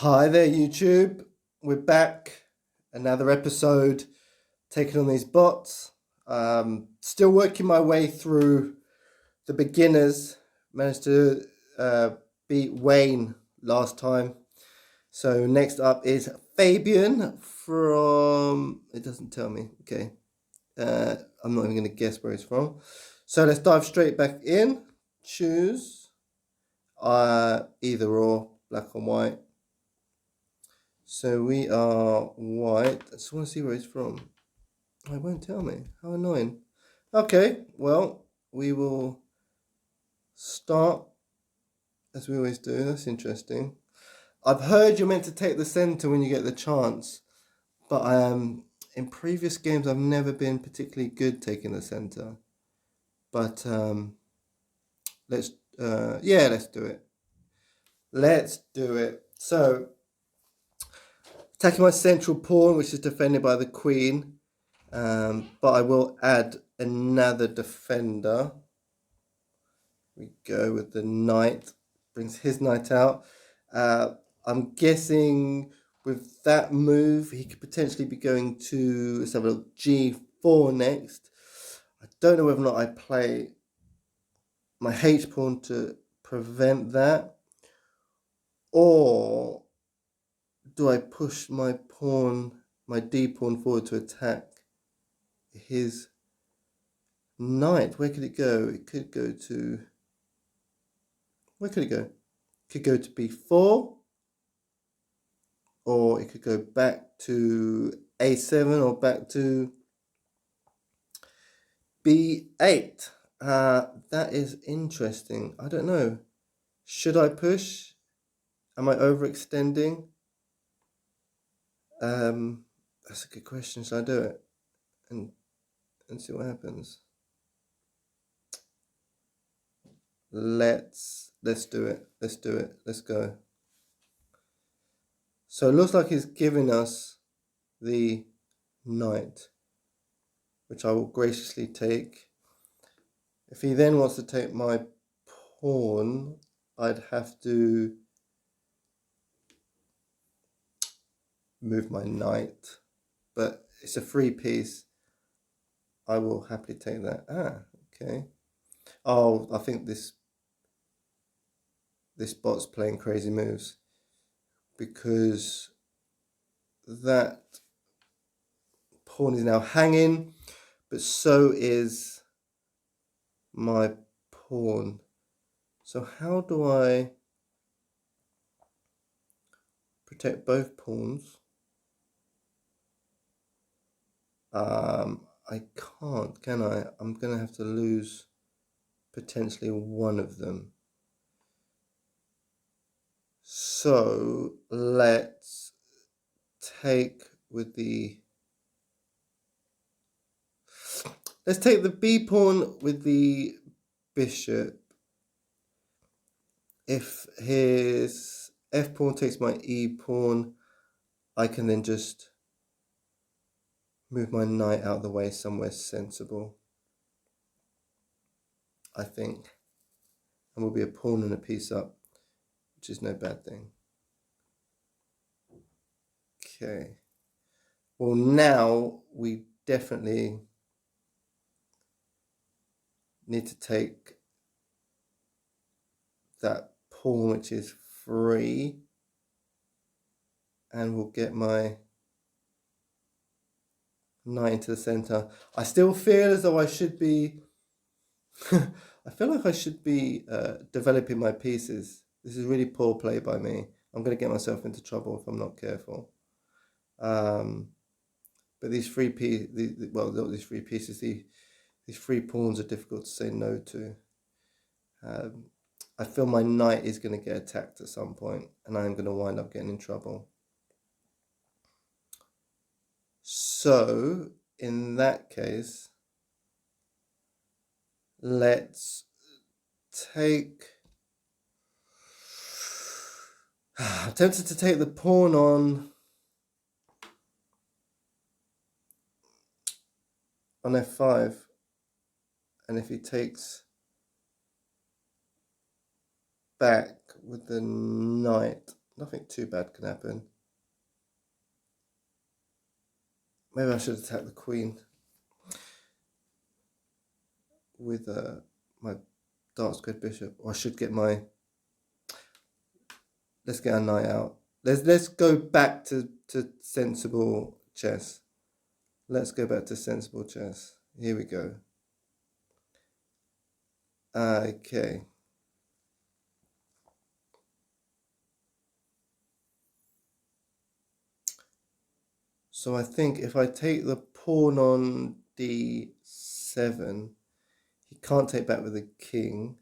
Hi there, YouTube. We're back. Another episode taking on these bots. Still working my way through the beginners. Managed to beat Wayne last time. So next up is Fabian from. It doesn't tell me. Okay. I'm not even going to guess where he's from. So let's dive straight back in. Choose either or, black or white. So we are white. I just want to see where he's from. Oh, it won't tell me. How annoying. Okay, well, we will start as we always do. That's interesting. I've heard you're meant to take the center when you get the chance, but in previous games I've never been particularly good taking the center. But let's let's do it. Let's do it. So attacking my central pawn, which is defended by the queen. But I will add another defender. We go with the knight, brings his knight out. I'm guessing with that move, he could potentially be going to, let's have a look, g4 next. I don't know whether or not I play my h pawn to prevent that, or do I push my pawn, my d pawn forward to attack his knight? Where could it go? It could go to... Where could it go? It could go to b4, or it could go back to a7, or back to b8. That is interesting. I don't know. Should I push? Am I overextending? That's a good question. Should I do it and see what happens? Let's do it. Let's do it. Let's go. So it looks like he's giving us the knight, which I will graciously take. If he then wants to take my pawn, I'd have to move my knight, but it's a free piece. I will happily take that. Okay. Oh, I think this bot's playing crazy moves, because that pawn is now hanging, but so is my pawn. So how do I protect both pawns? I can't, can I? I'm going to have to lose potentially one of them. So let's take with the... Let's take the b pawn with the bishop. If his f pawn takes my e pawn, I can then just move my knight out of the way somewhere sensible, I think. And we'll be a pawn and a piece up, which is no bad thing. Okay. Well, now we definitely need to take that pawn, which is free, and we'll get my knight into the center. I still feel as though I should be I feel like I should be developing my pieces. This is really poor play by me. I'm going to get myself into trouble if I'm not careful. But these free pieces, well, not these free pieces, these free pawns are difficult to say no to. I feel my knight is going to get attacked at some point, and I'm going to wind up getting in trouble. So, in that case, let's take... I'm tempted to take the pawn on f5, and if he takes back with the knight, Nothing too bad can happen. Maybe I should attack the queen with my dark squared bishop. Or I should get my... Let's get a knight out. Let's go back to sensible chess. Let's go back to sensible chess. Here we go. Okay. So I think if I take the pawn on d7, he can't take back with the king.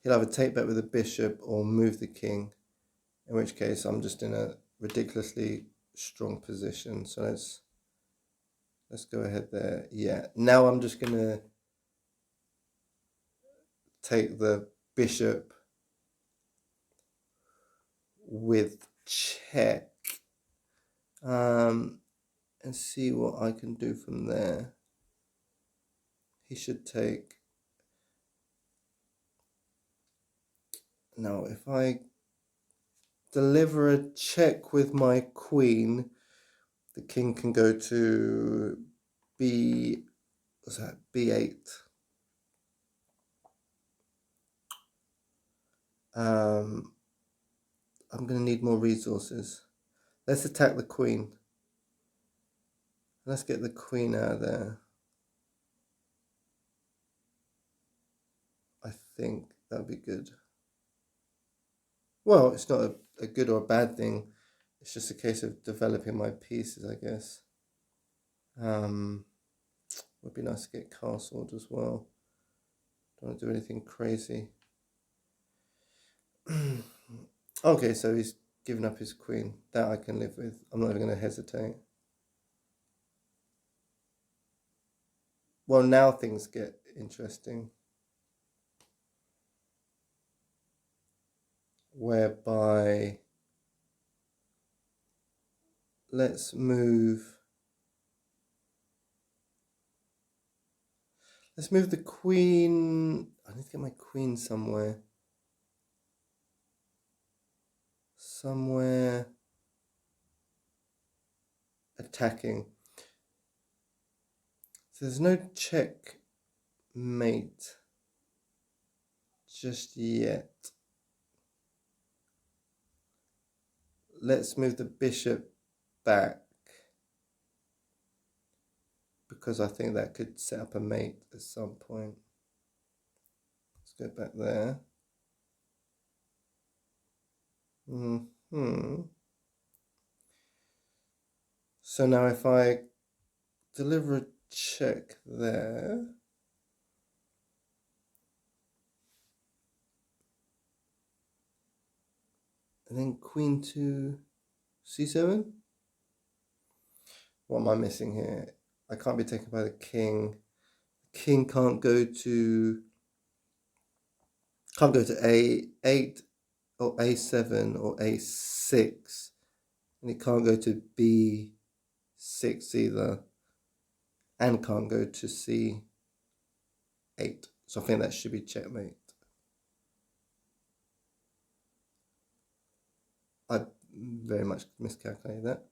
He'll either take back with the bishop or move the king, in which case I'm just in a ridiculously strong position. So let's go ahead there. Yeah, now I'm just going to take the bishop with check and see what I can do from there. He should take... Now, if I deliver a check with my queen, the king can go to what's that, b8. I'm going to need more resources. Let's attack the queen. Let's get the queen out of there. I think that would be good. Well, it's not a good or a bad thing. It's just a case of developing my pieces, I guess. Would be nice to get castled as well. Don't want to do anything crazy. Okay, so he's given up his queen. That I can live with. I'm not even going to hesitate. Well, now things get interesting. Whereby... Let's move the queen. I need to get my queen somewhere. Somewhere attacking. So there's no checkmate just yet. Let's move the bishop back, because I think that could set up a mate at some point. Let's go back there. So now if I deliver a check there, and then queen to c7. What am I missing here? I can't be taken by the king. The king can't go to a8 or a7 or a6, and it can't go to b6 either, and can't go to c8. So I think that should be checkmate. I very much miscalculated that.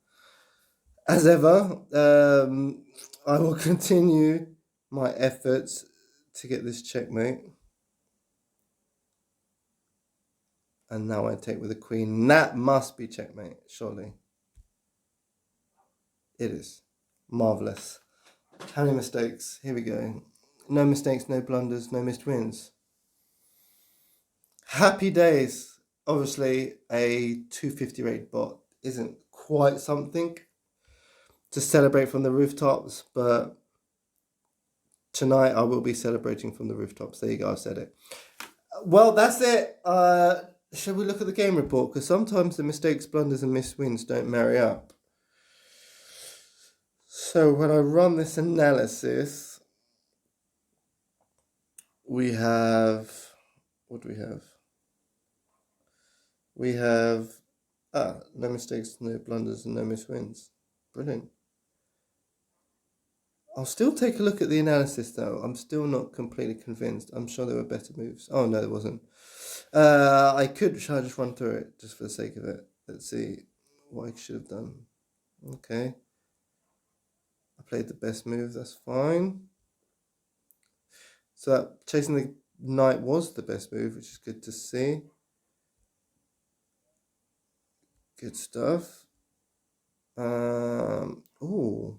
As ever, I will continue my efforts to get this checkmate. And now I take with the queen. That must be checkmate, surely. It is. Marvellous. How many mistakes? Here we go. No mistakes, no blunders, no missed wins. Happy days. Obviously, a 250 rate bot isn't quite something to celebrate from the rooftops, but tonight I will be celebrating from the rooftops. There you go, I've said it. Well, that's it. Shall we look at the game report? Because sometimes the mistakes, blunders, and missed wins don't marry up. So when I run this analysis, we have... What do we have? We have... no mistakes, no blunders, and no missed wins. Brilliant. I'll still take a look at the analysis, though. I'm still not completely convinced. I'm sure there were better moves. Oh, no, there wasn't. I could. Shall I just run through it just for the sake of it? Let's see what I should have done. Okay. I played the best move. That's fine. So that chasing the knight was the best move, which is good to see. Good stuff. Oh,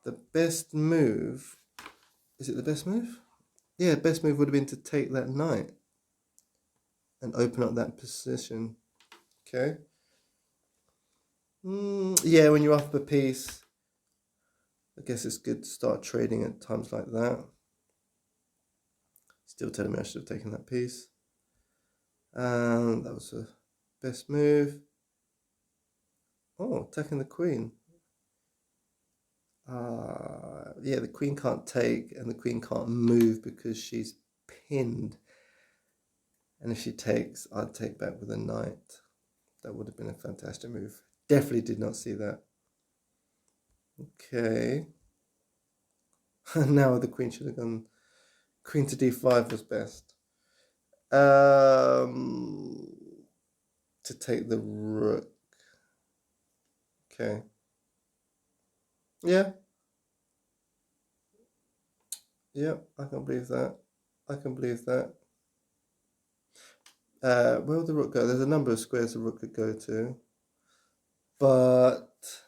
the best move. Is it the best move? Yeah, best move would have been to take that knight and open up that position. Okay. Yeah, when you're up a piece, I guess it's good to start trading at times like that. Still telling me I should have taken that piece. That was the best move. Oh, attacking the queen. Yeah, the queen can't take and the queen can't move because she's pinned. And if she takes, I'd take back with a knight. That would have been a fantastic move. Definitely did not see that. Okay. Now the queen should have gone. Queen to d5 was best. To take the rook. Okay. Yeah. Yeah, I can believe that. I can believe that. Where would the rook go? There's a number of squares the rook could go to. But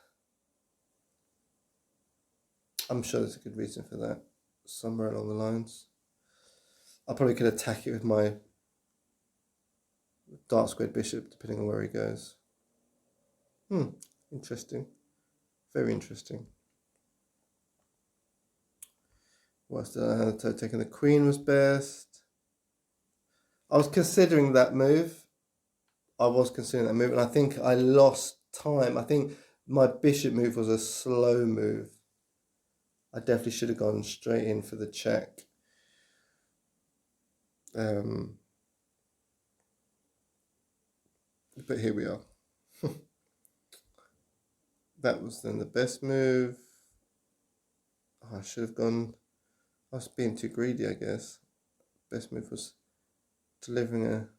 I'm sure there's a good reason for that. Somewhere along the lines. I probably could attack it with my dark squared bishop, depending on where he goes. Interesting. Very interesting. Whilst taking the queen was best. I was considering that move. And I think I lost time. I think my bishop move was a slow move. I definitely should have gone straight in for the check. But here we are. That was then the best move. Oh, I should have gone. I was being too greedy, I guess. Best move was delivering a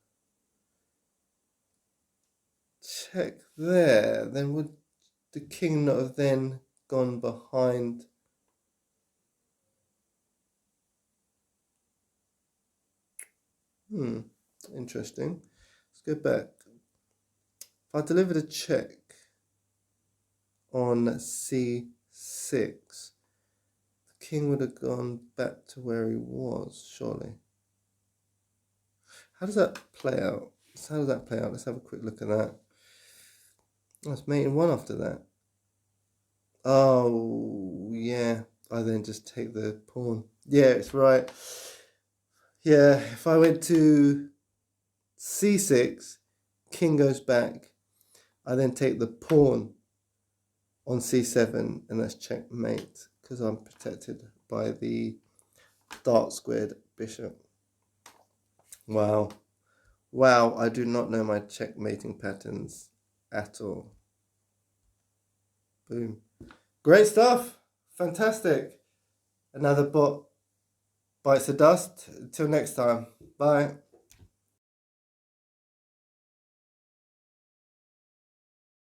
check there. Then would the king not have then gone behind? Interesting. Let's go back. If I delivered a check on c6, the king would have gone back to where he was, surely. How does that play out? Let's have a quick look at that. Oh, it's mate in one after that. Oh, yeah. I then just take the pawn. Yeah, it's right. Yeah, if I went to c6, king goes back, I then take the pawn on c7, and that's checkmate because I'm protected by the dark squared bishop. Wow. Wow, I do not know my checkmating patterns at all. Boom. Great stuff. Fantastic. Another bot bites the dust. Until next time. Bye.